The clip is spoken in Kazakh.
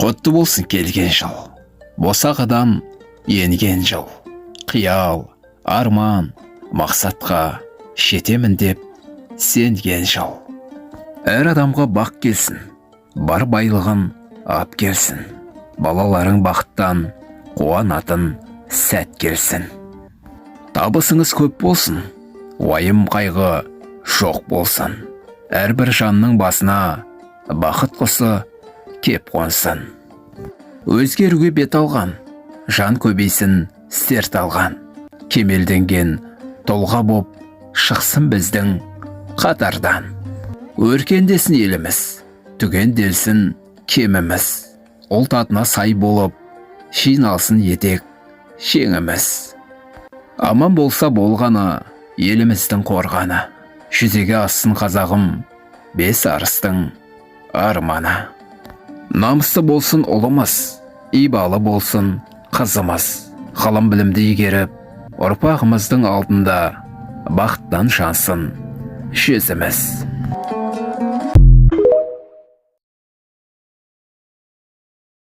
Құтты болсын келген жыл, босағадан енген жыл. Қиял, арман, мақсатқа жетемін деп сенген жыл. Әр адамға бақ келсін, бар байлығын ап келсін. Балаларың бақыттан қуанатын сәт келсін. Табысыңыз көп болсын, уайым қайғы жоқ болсын. Әрбір жанның басына бақыт құсы кеп қонсын. Өзгеруге бет алған, жан көбейсін серт алған. Кемелденген тұлға боп шықсын біздің қатардан. Өркендесін еліміз, түгенделсін кеміміз. Ұлт атына сай болып, жиналсын етек шеңіміз. Аман болса болғаны, еліміздің қорғаны. Жүзеге ассын қазағым, бес арыстың арманы. Намысты болсын ұлымыз, ибалы болсын қызымыз. Ғылым білімді игеріп, ұрпағымыздың алдында бақыттан жансын жүзіміз.